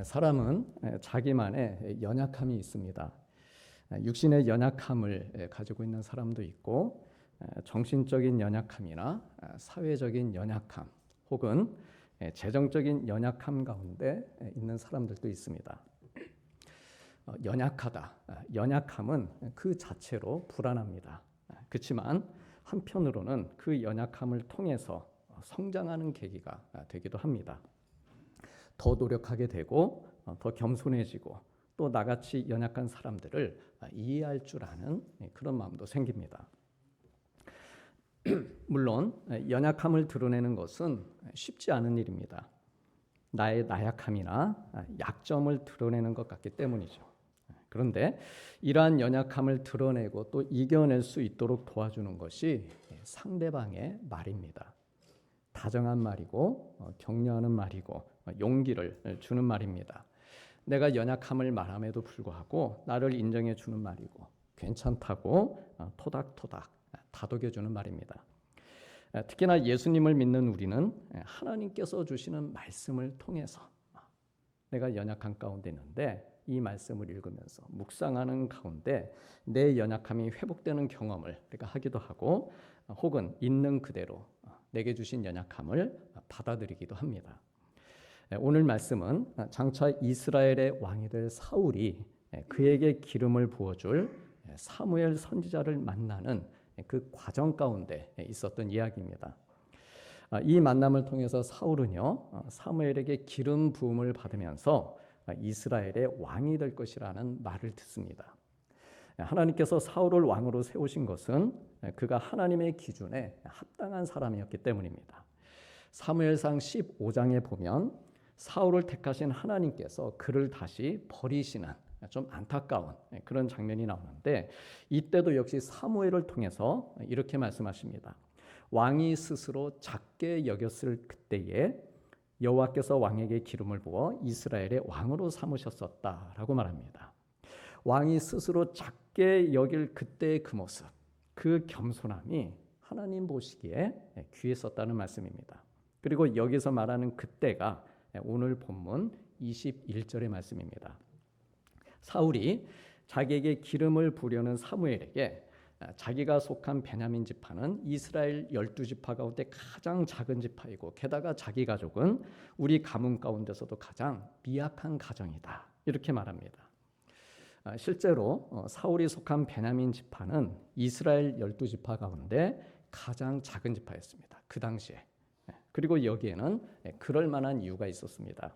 사람은 자기만의 연약함이 있습니다. 육신의 연약함을 가지고 있는 사람도 있고, 정신적인 연약함이나 사회적인 연약함, 혹은 재정적인 연약함 가운데 있는 사람들도 있습니다. 연약하다. 연약함은 그 자체로 불안합니다. 그렇지만 한편으로는 그 연약함을 통해서 성장하는 계기가 되기도 합니다. 더 노력하게 되고 더 겸손해지고 또 나같이 연약한 사람들을 이해할 줄 아는 그런 마음도 생깁니다. 물론 연약함을 드러내는 것은 쉽지 않은 일입니다. 나의 나약함이나 약점을 드러내는 것 같기 때문이죠. 그런데 이러한 연약함을 드러내고 또 이겨낼 수 있도록 도와주는 것이 상대방의 말입니다. 다정한 말이고 격려하는 말이고 용기를 주는 말입니다. 내가 연약함을 말함에도 불구하고 나를 인정해 주는 말이고 괜찮다고 토닥토닥 다독여 주는 말입니다. 특히나 예수님을 믿는 우리는 하나님께서 주시는 말씀을 통해서 내가 연약한 가운데 있는데 이 말씀을 읽으면서 묵상하는 가운데 내 연약함이 회복되는 경험을 우리가 하기도 하고 혹은 있는 그대로 내게 주신 연약함을 받아들이기도 합니다. 오늘 말씀은 장차 이스라엘의 왕이 될 사울이 그에게 기름을 부어줄 사무엘 선지자를 만나는 그 과정 가운데 있었던 이야기입니다. 이 만남을 통해서 사울은요, 사무엘에게 기름 부음을 받으면서 이스라엘의 왕이 될 것이라는 말을 듣습니다. 하나님께서 사울을 왕으로 세우신 것은 그가 하나님의 기준에 합당한 사람이었기 때문입니다. 사무엘상 15장에 보면 사울을 택하신 하나님께서 그를 다시 버리시는 좀 안타까운 그런 장면이 나오는데 이때도 역시 사무엘을 통해서 이렇게 말씀하십니다. 왕이 스스로 작게 여겼을 그때에 여호와께서 왕에게 기름을 부어 이스라엘의 왕으로 삼으셨었다라고 말합니다. 왕이 스스로 작게 여길 그때의 그 모습, 그 겸손함이 하나님 보시기에 귀했었다는 말씀입니다. 그리고 여기서 말하는 그때가 오늘 본문 21절의 말씀입니다. 사울이 자기에게 기름을 부려는 사무엘에게 자기가 속한 베냐민 지파는 이스라엘 12지파 가운데 가장 작은 지파이고 게다가 자기 가족은 우리 가문 가운데서도 가장 미약한 가정이다. 이렇게 말합니다. 실제로 사울이 속한 베냐민 지파는 이스라엘 12지파 가운데 가장 작은 지파였습니다. 그 당시에. 그리고 여기에는 그럴 만한 이유가 있었습니다.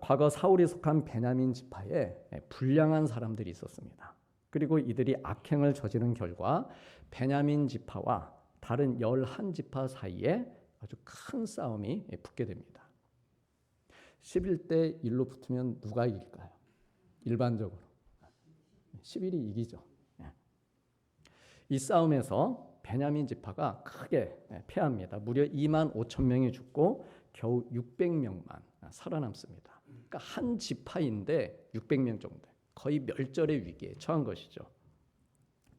과거 사울이 속한 베냐민 지파에 불량한 사람들이 있었습니다. 그리고 이들이 악행을 저지른 결과 베냐민 지파와 다른 11지파 사이에 아주 큰 싸움이 붙게 됩니다. 11대 1로 붙으면 누가 이길까요? 일반적으로 11이 이기죠. 이 싸움에서 베냐민 지파가 크게 패합니다. 무려 2만 5천 명이 죽고 겨우 600명만 살아남습니다. 그러니까 한 지파인데 600명 정도, 거의 멸절의 위기에 처한 것이죠.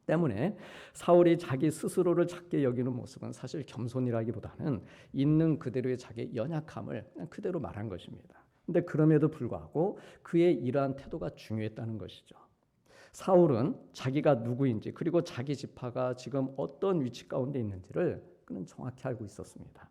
때문에 사울이 자기 스스로를 작게 여기는 모습은 사실 겸손이라기보다는 있는 그대로의 자기의 연약함을 그냥 그대로 말한 것입니다. 그런데 그럼에도 불구하고 그의 이러한 태도가 중요했다는 것이죠. 사울은 자기가 누구인지 그리고 자기 지파가 지금 어떤 위치 가운데 있는지를 그는 정확히 알고 있었습니다.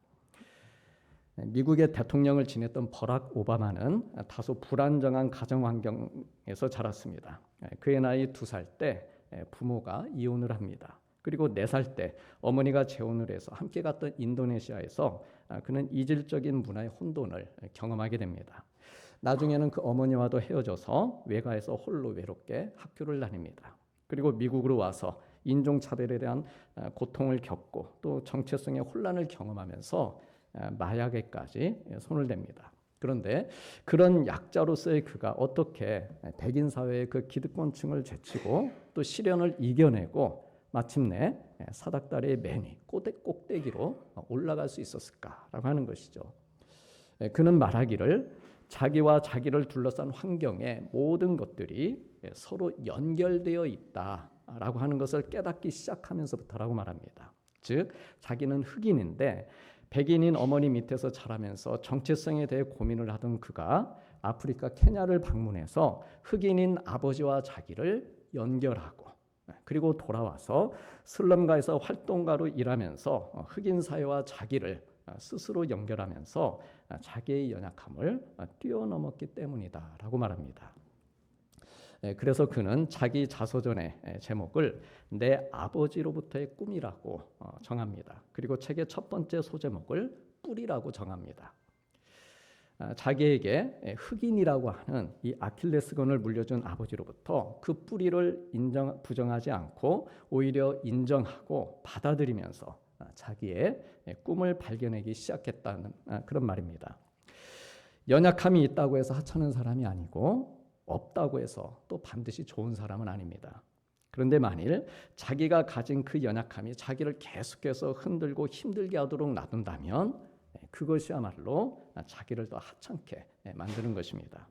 미국의 대통령을 지냈던 버락 오바마는 다소 불안정한 가정 환경에서 자랐습니다. 그의 나이 2살 때 부모가 이혼을 합니다. 그리고 4살 때 어머니가 재혼을 해서 함께 갔던 인도네시아에서 그는 이질적인 문화의 혼돈을 경험하게 됩니다. 나중에는 그 어머니와도 헤어져서 외가에서 홀로 외롭게 학교를 다닙니다. 그리고 미국으로 와서 인종차별에 대한 고통을 겪고 또 정체성의 혼란을 경험하면서 마약에까지 손을 댑니다. 그런데 그런 약자로서의 그가 어떻게 백인 사회의 그 기득권층을 제치고 또 시련을 이겨내고 마침내 사닥다리의 매니 꼭대기로 올라갈 수 있었을까라고 하는 것이죠. 그는 말하기를 자기와 자기를 둘러싼 환경의 모든 것들이 서로 연결되어 있다라고 하는 것을 깨닫기 시작하면서부터라고 말합니다. 즉 자기는 흑인인데 백인인 어머니 밑에서 자라면서 정체성에 대해 고민을 하던 그가 아프리카 케냐를 방문해서 흑인인 아버지와 자기를 연결하고 그리고 돌아와서 슬럼가에서 활동가로 일하면서 흑인 사회와 자기를 스스로 연결하면서 자기의 연약함을 뛰어넘었기 때문이다라고 말합니다. 그래서 그는 자기 자서전의 제목을 내 아버지로부터의 꿈이라고 정합니다. 그리고 책의 첫 번째 소제목을 뿌리라고 정합니다. 자기에게 흑인이라고 하는 이 아킬레스건을 물려준 아버지로부터 그 뿌리를 부정하지 않고 오히려 인정하고 받아들이면서 자기의 꿈을 발견하기 시작했다는 그런 말입니다. 연약함이 있다고 해서 하찮은 사람이 아니고 없다고 해서 또 반드시 좋은 사람은 아닙니다. 그런데 만일 자기가 가진 그 연약함이 자기를 계속해서 흔들고 힘들게 하도록 놔둔다면 그것이야말로 자기를 더 하찮게 만드는 것입니다.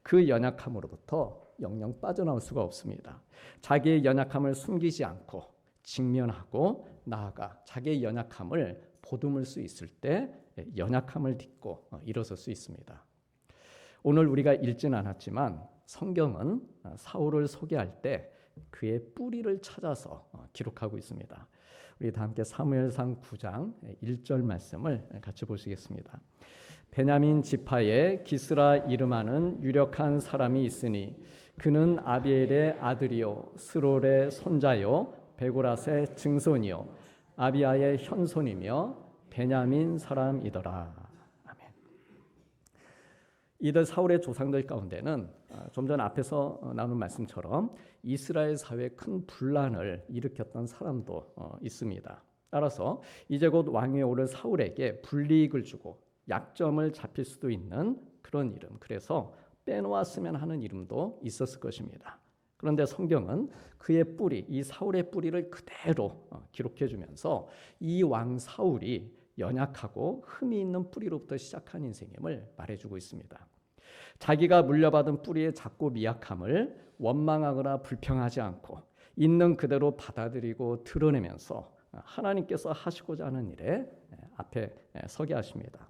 그 연약함으로부터 영영 빠져나올 수가 없습니다. 자기의 연약함을 숨기지 않고 직면하고 나아가 자기의 연약함을 보듬을 수 있을 때 연약함을 딛고 일어설 수 있습니다. 오늘 우리가 읽지는 않았지만 성경은 사울을 소개할 때 그의 뿌리를 찾아서 기록하고 있습니다. 우리 다 함께 사무엘상 9장 1절 말씀을 같이 보시겠습니다. 베냐민 지파에 기스라 이름하는 유력한 사람이 있으니 그는 아비엘의 아들이요 스롤의 손자요 베고라스의 증손이요 아비아의 현손이며 베냐민 사람이더라. 아멘. 이들 사울의 조상들 가운데는 좀 전 앞에서 나눈 말씀처럼 이스라엘 사회에 큰 분란을 일으켰던 사람도 있습니다. 따라서 이제 곧 왕위에 오를 사울에게 불이익을 주고 약점을 잡힐 수도 있는 그런 이름, 그래서 빼놓았으면 하는 이름도 있었을 것입니다. 그런데 성경은 그의 뿌리, 이 사울의 뿌리를 그대로 기록해 주면서 이 왕 사울이 연약하고 흠이 있는 뿌리로부터 시작한 인생임을 말해주고 있습니다. 자기가 물려받은 뿌리의 작고 미약함을 원망하거나 불평하지 않고 있는 그대로 받아들이고 드러내면서 하나님께서 하시고자 하는 일에 앞에 서게 하십니다.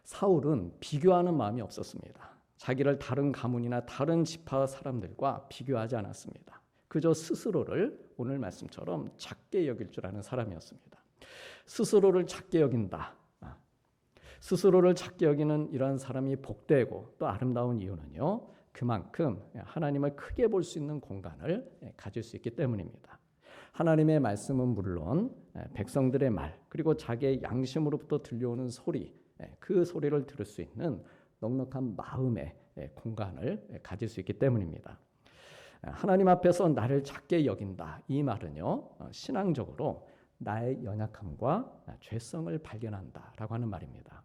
사울은 비교하는 마음이 없었습니다. 자기를 다른 가문이나 다른 지파 사람들과 비교하지 않았습니다. 그저 스스로를 오늘 말씀처럼 작게 여길 줄 아는 사람이었습니다. 스스로를 작게 여긴다. 스스로를 작게 여기는 이러한 사람이 복되고 또 아름다운 이유는요, 그만큼 하나님을 크게 볼 수 있는 공간을 가질 수 있기 때문입니다. 하나님의 말씀은 물론 백성들의 말, 그리고 자기의 양심으로부터 들려오는 소리, 그 소리를 들을 수 있는 넉넉한 마음의 공간을 가질 수 있기 때문입니다. 하나님 앞에서 나를 작게 여긴다, 이 말은요, 신앙적으로 나의 연약함과 죄성을 발견한다라고 하는 말입니다.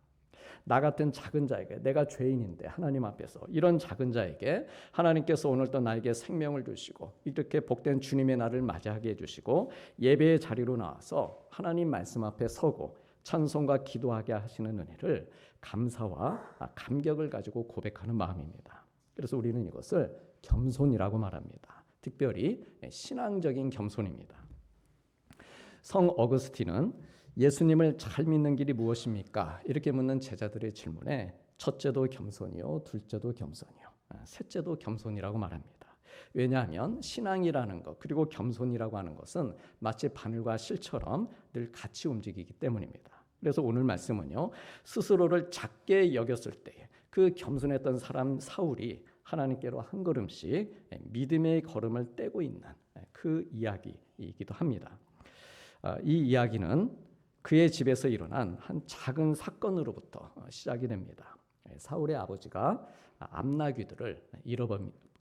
나 같은 작은 자에게, 내가 죄인인데 하나님 앞에서 이런 작은 자에게 하나님께서 오늘도 나에게 생명을 주시고 이렇게 복된 주님의 날을 맞이하게 해주시고 예배의 자리로 나와서 하나님 말씀 앞에 서고 찬송과 기도하게 하시는 은혜를 감사와 감격을 가지고 고백하는 마음입니다. 그래서 우리는 이것을 겸손이라고 말합니다. 특별히 신앙적인 겸손입니다. 성 어거스틴은 예수님을 잘 믿는 길이 무엇입니까? 이렇게 묻는 제자들의 질문에 첫째도 겸손이요, 둘째도 겸손이요, 셋째도 겸손이라고 말합니다. 왜냐하면 신앙이라는 것, 그리고 겸손이라고 하는 것은 마치 바늘과 실처럼 늘 같이 움직이기 때문입니다. 그래서 오늘 말씀은요, 스스로를 작게 여겼을 때에 그 겸손했던 사람 사울이 하나님께로 한 걸음씩 믿음의 걸음을 떼고 있는 그 이야기이기도 합니다. 이 이야기는 그의 집에서 일어난 한 작은 사건으로부터 시작이 됩니다. 사울의 아버지가 암나귀들을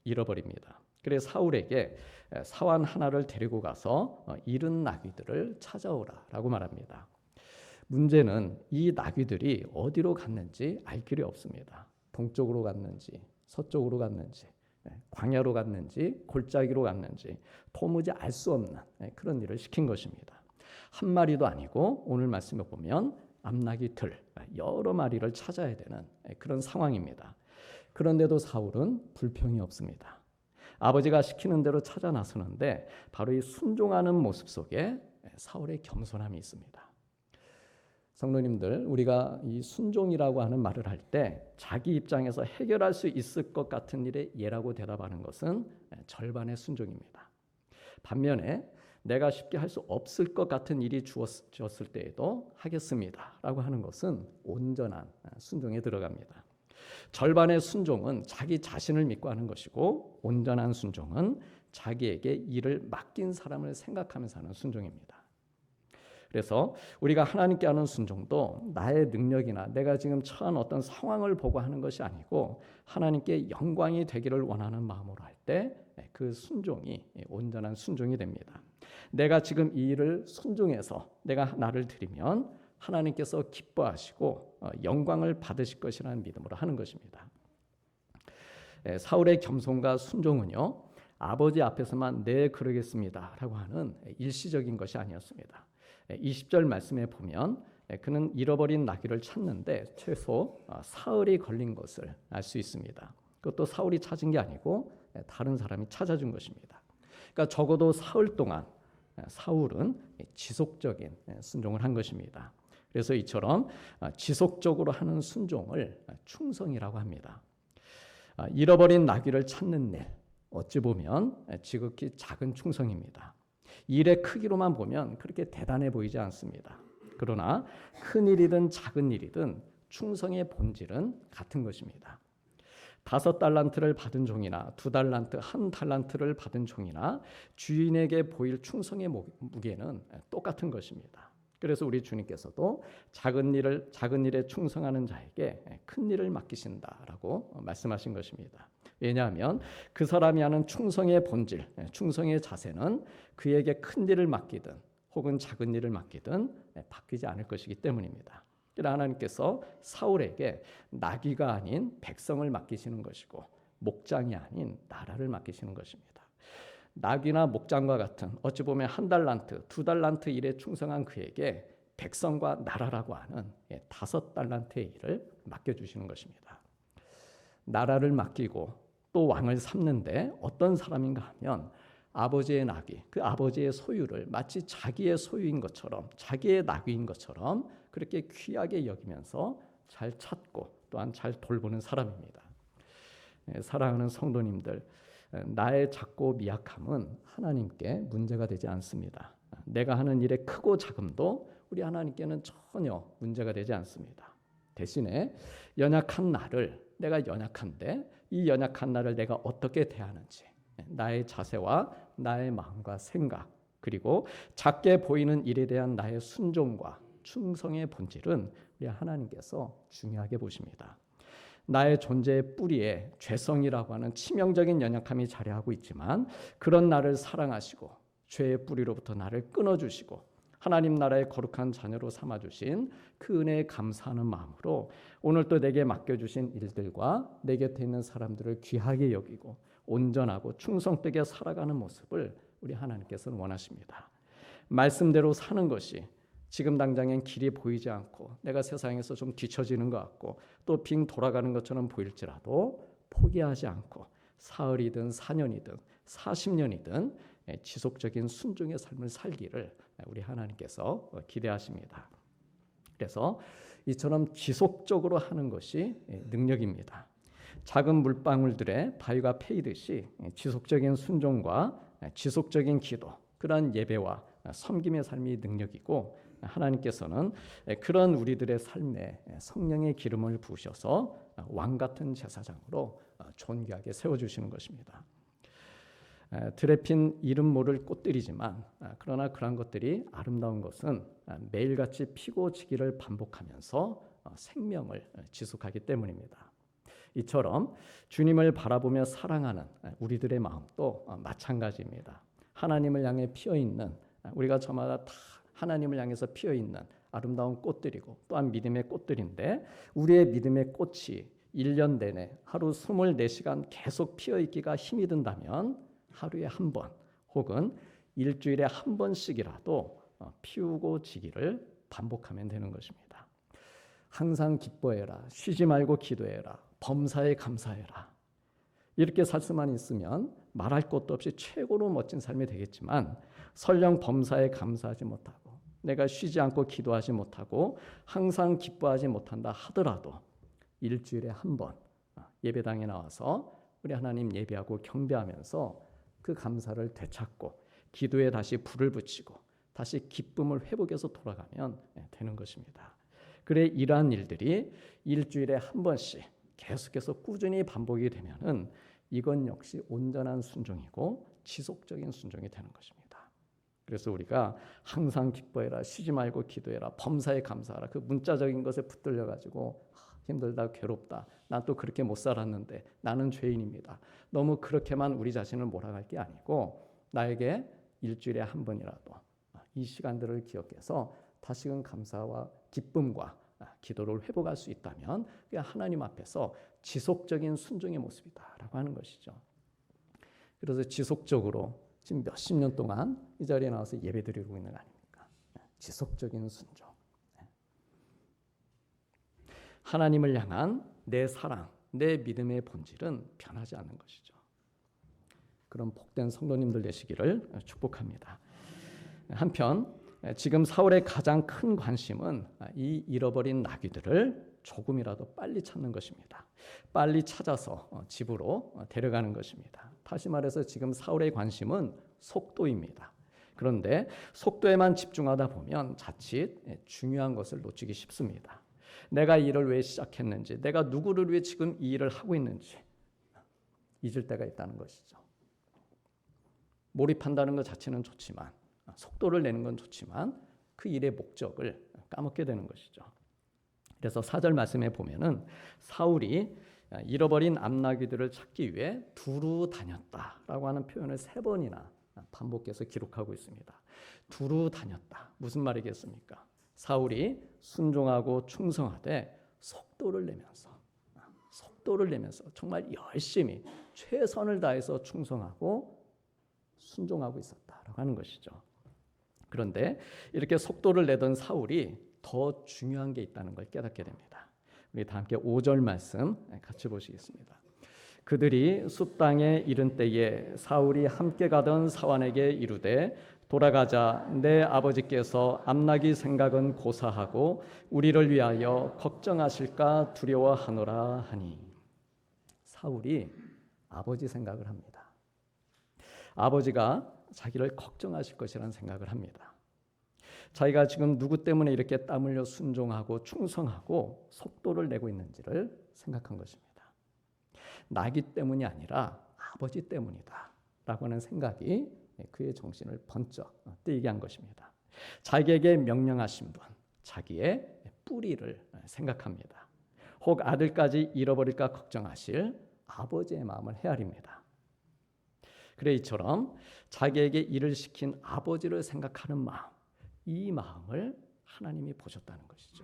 잃어버립니다. 그래서 사울에게 사환 하나를 데리고 가서 잃은 나귀들을 찾아오라라고 말합니다. 문제는 이 나귀들이 어디로 갔는지 알 길이 없습니다. 동쪽으로 갔는지 서쪽으로 갔는지 광야로 갔는지 골짜기로 갔는지 도무지 알 수 없는 그런 일을 시킨 것입니다. 한 마리도 아니고 오늘 말씀에 보면 암나귀 들 여러 마리를 찾아야 되는 그런 상황입니다. 그런데도 사울은 불평이 없습니다. 아버지가 시키는 대로 찾아 나서는데 바로 이 순종하는 모습 속에 사울의 겸손함이 있습니다. 성도님들, 우리가 이 순종이라고 하는 말을 할 때 자기 입장에서 해결할 수 있을 것 같은 일에 예라고 대답하는 것은 절반의 순종입니다. 반면에 내가 쉽게 할 수 없을 것 같은 일이 주었을 때에도 하겠습니다라고 하는 것은 온전한 순종에 들어갑니다. 절반의 순종은 자기 자신을 믿고 하는 것이고, 온전한 순종은 자기에게 일을 맡긴 사람을 생각하면서 하는 순종입니다. 그래서 우리가 하나님께 하는 순종도 나의 능력이나 내가 지금 처한 어떤 상황을 보고 하는 것이 아니고, 하나님께 영광이 되기를 원하는 마음으로 할 때 그 순종이 온전한 순종이 됩니다. 내가 지금 이 일을 순종해서 내가 나를 드리면 하나님께서 기뻐하시고 영광을 받으실 것이라는 믿음으로 하는 것입니다. 사울의 겸손과 순종은요, 아버지 앞에서만 네 그러겠습니다 라고 하는 일시적인 것이 아니었습니다. 20절 말씀에 보면 그는 잃어버린 나귀를 찾는데 최소 사흘이 걸린 것을 알 수 있습니다. 그것도 사울이 찾은 게 아니고 다른 사람이 찾아준 것입니다. 그러니까 적어도 사흘 동안 사울은 지속적인 순종을 한 것입니다. 그래서 이처럼 지속적으로 하는 순종을 충성이라고 합니다. 잃어버린 나귀를 찾는 일, 어찌 보면 지극히 작은 충성입니다. 일의 크기로만 보면 그렇게 대단해 보이지 않습니다. 그러나 큰 일이든 작은 일이든 충성의 본질은 같은 것입니다. 5달란트를 받은 종이나 2달란트, 1달란트를 받은 종이나 주인에게 보일 충성의 무게는 똑같은 것입니다. 그래서 우리 주님께서도 작은 일에 충성하는 자에게 큰 일을 맡기신다라고 말씀하신 것입니다. 왜냐하면 그 사람이 하는 충성의 본질, 충성의 자세는 그에게 큰 일을 맡기든 혹은 작은 일을 맡기든 바뀌지 않을 것이기 때문입니다. 그러나 하나님께서 사울에게 나귀가 아닌 백성을 맡기시는 것이고, 목장이 아닌 나라를 맡기시는 것입니다. 나귀나 목장과 같은 어찌 보면 1달란트, 2달란트 일에 충성한 그에게 백성과 나라라고 하는 5달란트의 일을 맡겨주시는 것입니다. 나라를 맡기고 또 왕을 삼는데 어떤 사람인가 하면 아버지의 나귀, 그 아버지의 소유를 마치 자기의 소유인 것처럼, 자기의 나귀인 것처럼 그렇게 귀하게 여기면서 잘 찾고 또한 잘 돌보는 사람입니다. 사랑하는 성도님들, 나의 작고 미약함은 하나님께 문제가 되지 않습니다. 내가 하는 일의 크고 작음도 우리 하나님께는 전혀 문제가 되지 않습니다. 대신에 연약한 나를, 내가 연약한데 이 연약한 나를 내가 어떻게 대하는지, 나의 자세와 나의 마음과 생각, 그리고 작게 보이는 일에 대한 나의 순종과 충성의 본질은 우리 하나님께서 중요하게 보십니다. 나의 존재의 뿌리에 죄성이라고 하는 치명적인 연약함이 자리하고 있지만, 그런 나를 사랑하시고 죄의 뿌리로부터 나를 끊어주시고 하나님 나라의 거룩한 자녀로 삼아주신 그 은혜에 감사하는 마음으로 오늘 또 내게 맡겨주신 일들과 내 곁에 있는 사람들을 귀하게 여기고 온전하고 충성되게 살아가는 모습을 우리 하나님께서는 원하십니다. 말씀대로 사는 것이 지금 당장엔 길이 보이지 않고 내가 세상에서 좀 뒤처지는 것 같고 또 빙 돌아가는 것처럼 보일지라도 포기하지 않고 사흘이든 4년이든 40년이든 지속적인 순종의 삶을 살기를 우리 하나님께서 기대하십니다. 그래서 이처럼 지속적으로 하는 것이 능력입니다. 작은 물방울들의 바위가 패이듯이 지속적인 순종과 지속적인 기도, 그러한 예배와 섬김의 삶이 능력이고, 하나님께서는 그런 우리들의 삶에 성령의 기름을 부으셔서 왕 같은 제사장으로 존귀하게 세워주시는 것입니다. 들에 핀 이름 모를 꽃들이지만 그러나 그러한 것들이 아름다운 것은 매일같이 피고 지기를 반복하면서 생명을 지속하기 때문입니다. 이처럼 주님을 바라보며 사랑하는 우리들의 마음도 마찬가지입니다. 하나님을 향해 피어있는, 우리가 저마다 다 하나님을 향해서 피어있는 아름다운 꽃들이고 또한 믿음의 꽃들인데, 우리의 믿음의 꽃이 1년 내내 하루 24시간 계속 피어있기가 힘이 든다면 하루에 한 번 혹은 일주일에 한 번씩이라도 피우고 지기를 반복하면 되는 것입니다. 항상 기뻐해라, 쉬지 말고 기도해라, 범사에 감사해라. 이렇게 살 수만 있으면 말할 것도 없이 최고로 멋진 삶이 되겠지만, 설령 범사에 감사하지 못하고 내가 쉬지 않고 기도하지 못하고 항상 기뻐하지 못한다 하더라도 일주일에 한 번 예배당에 나와서 우리 하나님 예배하고 경배하면서 그 감사를 되찾고 기도에 다시 불을 붙이고 다시 기쁨을 회복해서 돌아가면 되는 것입니다. 그래 이러한 일들이 일주일에 한 번씩 계속해서 꾸준히 반복이 되면은 이건 역시 온전한 순종이고 지속적인 순종이 되는 것입니다. 그래서 우리가 항상 기뻐해라, 쉬지 말고 기도해라, 범사에 감사하라, 그 문자적인 것에 붙들려 가지고 힘들다, 괴롭다, 난 또 그렇게 못 살았는데 나는 죄인입니다. 너무 그렇게만 우리 자신을 몰아갈 게 아니고 나에게 일주일에 한 번이라도 이 시간들을 기억해서 다시금 감사와 기쁨과 기도를 회복할 수 있다면 그게 하나님 앞에서 지속적인 순종의 모습이다라고 하는 것이죠. 그래서 지속적으로 지금 몇십 년 동안 이 자리에 나와서 예배드리고 있는 거 아닙니까? 지속적인 순종. 하나님을 향한 내 사랑, 내 믿음의 본질은 변하지 않는 것이죠. 그런 복된 성도님들 되시기를 축복합니다. 한편 지금 사울의 가장 큰 관심은 이 잃어버린 나귀들을 조금이라도 빨리 찾는 것입니다. 빨리 찾아서 집으로 데려가는 것입니다. 다시 말해서 지금 사울의 관심은 속도입니다. 그런데 속도에만 집중하다 보면 자칫 중요한 것을 놓치기 쉽습니다. 내가 이 일을 왜 시작했는지, 내가 누구를 위해 지금 이 일을 하고 있는지 잊을 때가 있다는 것이죠. 몰입한다는 것 자체는 좋지만, 속도를 내는 건 좋지만 그 일의 목적을 까먹게 되는 것이죠. 그래서 4절 말씀에 보면은 사울이 잃어버린 암나귀들을 찾기 위해 두루 다녔다라고 하는 표현을 3번이나 반복해서 기록하고 있습니다. 두루 다녔다. 무슨 말이겠습니까? 사울이 순종하고 충성하되 속도를 내면서 정말 열심히 최선을 다해서 충성하고 순종하고 있었다라고 하는 것이죠. 그런데 이렇게 속도를 내던 사울이 더 중요한 게 있다는 걸 깨닫게 됩니다. 우리 다 함께 5절 말씀 같이 보시겠습니다. 그들이 숲 땅에 이른 때에 사울이 함께 가던 사환에게 이르되 돌아가자, 내 아버지께서 암나귀 생각은 고사하고 우리를 위하여 걱정하실까 두려워하노라 하니. 사울이 아버지 생각을 합니다. 아버지가 자기를 걱정하실 것이라는 생각을 합니다. 자기가 지금 누구 때문에 이렇게 땀 흘려 순종하고 충성하고 속도를 내고 있는지를 생각한 것입니다. 나기 때문이 아니라 아버지 때문이다 라고 하는 생각이 그의 정신을 번쩍 뜨게 한 것입니다. 자기에게 명령하신 분, 자기의 뿌리를 생각합니다. 혹 아들까지 잃어버릴까 걱정하실 아버지의 마음을 헤아립니다. 그래 이처럼 자기에게 일을 시킨 아버지를 생각하는 마음, 이 마음을 하나님이 보셨다는 것이죠.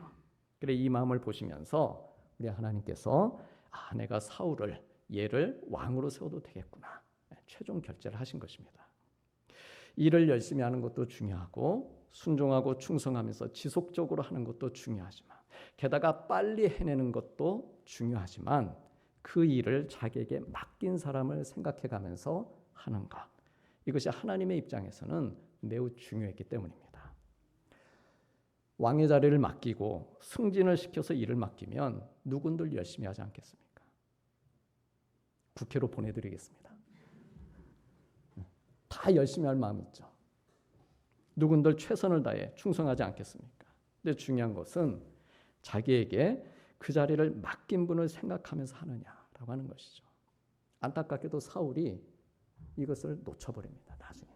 그래 이 마음을 보시면서 우리 하나님께서 내가 사울을 얘를 왕으로 세워도 되겠구나 최종 결제를 하신 것입니다. 일을 열심히 하는 것도 중요하고 순종하고 충성하면서 지속적으로 하는 것도 중요하지만 게다가 빨리 해내는 것도 중요하지만 그 일을 자기에게 맡긴 사람을 생각해가면서 하는 것, 이것이 하나님의 입장에서는 매우 중요했기 때문입니다. 왕의 자리를 맡기고 승진을 시켜서 일을 맡기면 누군들 열심히 하지 않겠습니까? 국회로 보내드리겠습니다. 다 열심히 할 마음 있죠. 누군들 최선을 다해 충성하지 않겠습니까? 근데 중요한 것은 자기에게 그 자리를 맡긴 분을 생각하면서 하느냐라고 하는 것이죠. 안타깝게도 사울이 이것을 놓쳐버립니다. 나중에는.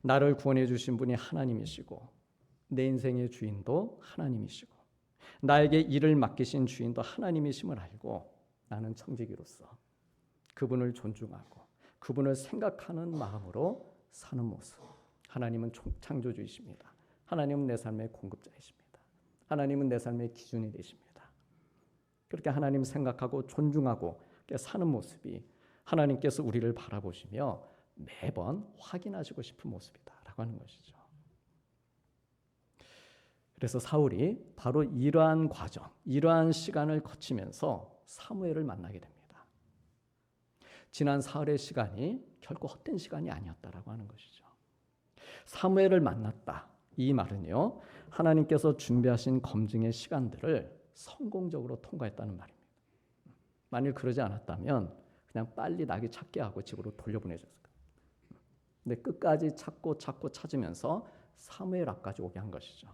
나를 구원해 주신 분이 하나님이시고 내 인생의 주인도 하나님이시고 나에게 일을 맡기신 주인도 하나님이심을 알고 나는 청지기로서 그분을 존중하고 그분을 생각하는 마음으로 사는 모습. 하나님은 창조주이십니다. 하나님은 내 삶의 공급자이십니다. 하나님은 내 삶의 기준이 되십니다. 그렇게 하나님 생각하고 존중하고 사는 모습이 하나님께서 우리를 바라보시며 매번 확인하시고 싶은 모습이다라고 하는 것이죠. 그래서 사울이 바로 이러한 과정, 이러한 시간을 거치면서 사무엘을 만나게 됩니다. 지난 사흘의 시간이 결코 헛된 시간이 아니었다라고 하는 것이죠. 사무엘을 만났다. 이 말은요, 하나님께서 준비하신 검증의 시간들을 성공적으로 통과했다는 말입니다. 만일 그러지 않았다면 그냥 빨리 나귀 찾게 하고 집으로 돌려보내셨을 거예요. 근데 끝까지 찾고 찾으면서 사무엘 앞까지 오게 한 것이죠.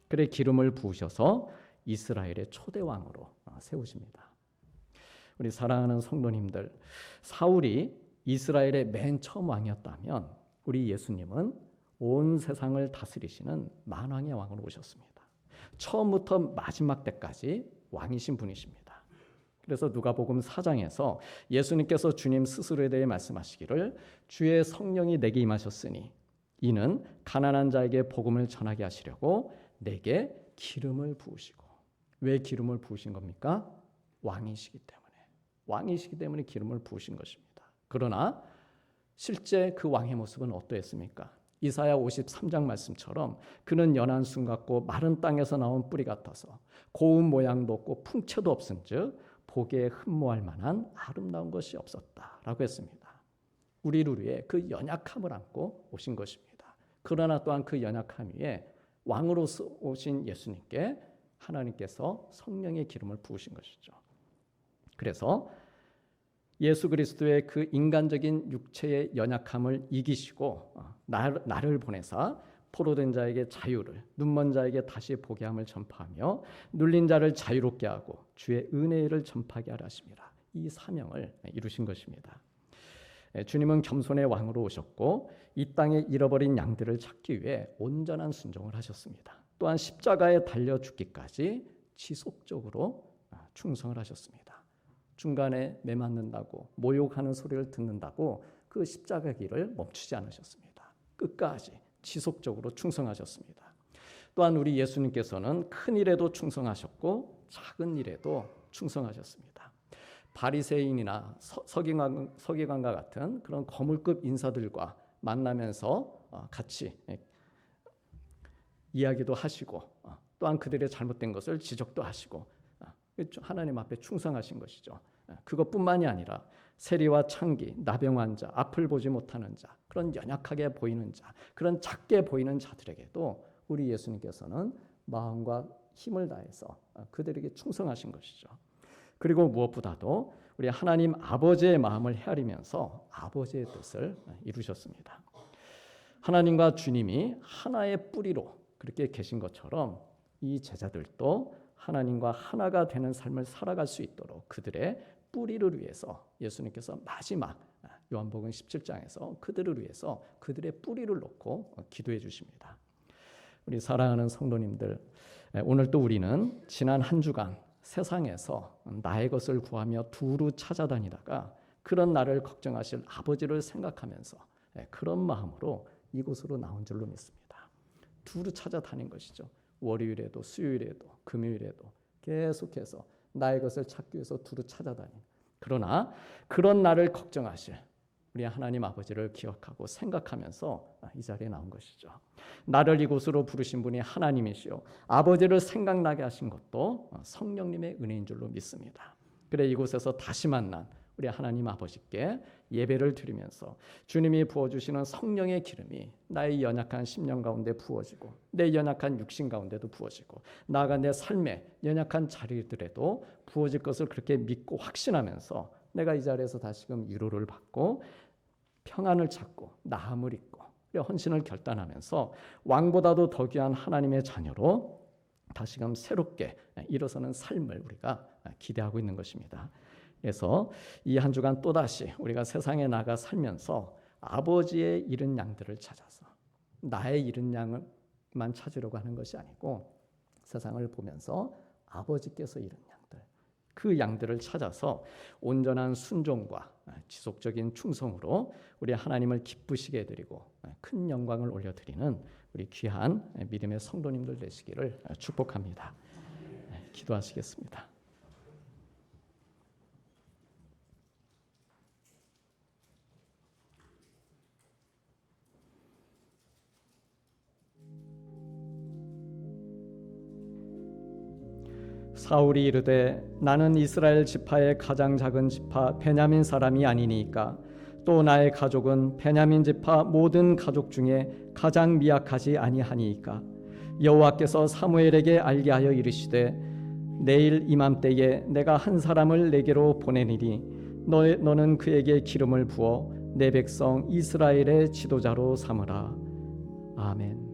그래 기름을 부으셔서 이스라엘의 초대 왕으로 세우십니다. 우리 사랑하는 성도님들, 사울이 이스라엘의 맨 처음 왕이었다면 우리 예수님은 온 세상을 다스리시는 만왕의 왕으로 오셨습니다. 처음부터 마지막 때까지 왕이신 분이십니다. 그래서 누가복음 4장에서 예수님께서 주님 스스로에 대해 말씀하시기를 주의 성령이 내게 임하셨으니 이는 가난한 자에게 복음을 전하게 하시려고 내게 기름을 부으시고. 왜 기름을 부으신 겁니까? 왕이시기 때문에 기름을 부으신 것입니다. 그러나 실제 그 왕의 모습은 어떠했습니까? 이사야 53장 말씀처럼 그는 연한 순 같고 마른 땅에서 나온 뿌리 같아서 고운 모양도 없고 풍채도 없은즉 보기에 흠모할 만한 아름다운 것이 없었다라고 했습니다. 우리를 위해 그 연약함을 안고 오신 것입니다. 그러나 또한 그 연약함 위에 왕으로서 오신 예수님께 하나님께서 성령의 기름을 부으신 것이죠. 그래서 예수 그리스도의 그 인간적인 육체의 연약함을 이기시고 나를 보내사 포로된 자에게 자유를, 눈먼 자에게 다시 보게 함을 전파하며 눌린 자를 자유롭게 하고 주의 은혜를 전파하게 하라 하심이라. 이 사명을 이루신 것입니다. 주님은 겸손의 왕으로 오셨고 이 땅에 잃어버린 양들을 찾기 위해 온전한 순종을 하셨습니다. 또한 십자가에 달려 죽기까지 지속적으로 충성을 하셨습니다. 중간에 매 맞는다고 모욕하는 소리를 듣는다고 그 십자가 길을 멈추지 않으셨습니다. 끝까지 지속적으로 충성하셨습니다. 또한 우리 예수님께서는 큰 일에도 충성하셨고 작은 일에도 충성하셨습니다. 바리새인이나 서기관과 같은 그런 거물급 인사들과 만나면서 같이 이야기도 하시고 또한 그들의 잘못된 것을 지적도 하시고 하나님 앞에 충성하신 것이죠. 그것뿐만이 아니라 세리와 창기, 나병 환자, 앞을 보지 못하는 자, 그런 연약하게 보이는 자, 그런 작게 보이는 자들에게도 우리 예수님께서는 마음과 힘을 다해서 그들에게 충성하신 것이죠. 그리고 무엇보다도 우리 하나님 아버지의 마음을 헤아리면서 아버지의 뜻을 이루셨습니다. 하나님과 주님이 하나의 뿌리로 그렇게 계신 것처럼 이 제자들도 하나님과 하나가 되는 삶을 살아갈 수 있도록 그들의 뿌리를 위해서 예수님께서 마지막 요한복음 17장에서 그들을 위해서 그들의 뿌리를 놓고 기도해 주십니다. 우리 사랑하는 성도님들, 오늘 또 우리는 지난 한 주간 세상에서 나의 것을 구하며 두루 찾아다니다가 그런 나를 걱정하실 아버지를 생각하면서 그런 마음으로 이곳으로 나온 줄로 믿습니다. 두루 찾아다닌 것이죠. 월요일에도 수요일에도 금요일에도 계속해서 나의 것을 찾기 위해서 두루 찾아다니는, 그러나 그런 나를 걱정하실 우리 하나님 아버지를 기억하고 생각하면서 이 자리에 나온 것이죠. 나를 이곳으로 부르신 분이 하나님이시요 아버지를 생각나게 하신 것도 성령님의 은혜인 줄로 믿습니다. 그래 이곳에서 다시 만난 우리 하나님 아버지께 예배를 드리면서 주님이 부어주시는 성령의 기름이 나의 연약한 심령 가운데 부어지고 내 연약한 육신 가운데도 부어지고 나아가 내 삶의 연약한 자리들에도 부어질 것을 그렇게 믿고 확신하면서 내가 이 자리에서 다시금 위로를 받고 평안을 찾고 나음을 입고 헌신을 결단하면서 왕보다도 더 귀한 하나님의 자녀로 다시금 새롭게 일어서는 삶을 우리가 기대하고 있는 것입니다. 그래서 이 한 주간 또다시 우리가 세상에 나가 살면서 아버지의 잃은 양들을 찾아서 나의 잃은 양만 찾으려고 하는 것이 아니고 세상을 보면서 아버지께서 잃은 양들, 그 양들을 찾아서 온전한 순종과 지속적인 충성으로 우리 하나님을 기쁘시게 해드리고 큰 영광을 올려드리는 우리 귀한 믿음의 성도님들 되시기를 축복합니다. 기도하시겠습니다. 사울이 이르되 나는 이스라엘 지파의 가장 작은 지파 베냐민 사람이 아니니까 또 나의 가족은 베냐민 지파 모든 가족 중에 가장 미약하지 아니하니이까. 여호와께서 사무엘에게 알게 하여 이르시되 내일 이맘때에 내가 한 사람을 내게로 보내니니 너는 그에게 기름을 부어 내 백성 이스라엘의 지도자로 삼으라. 아멘.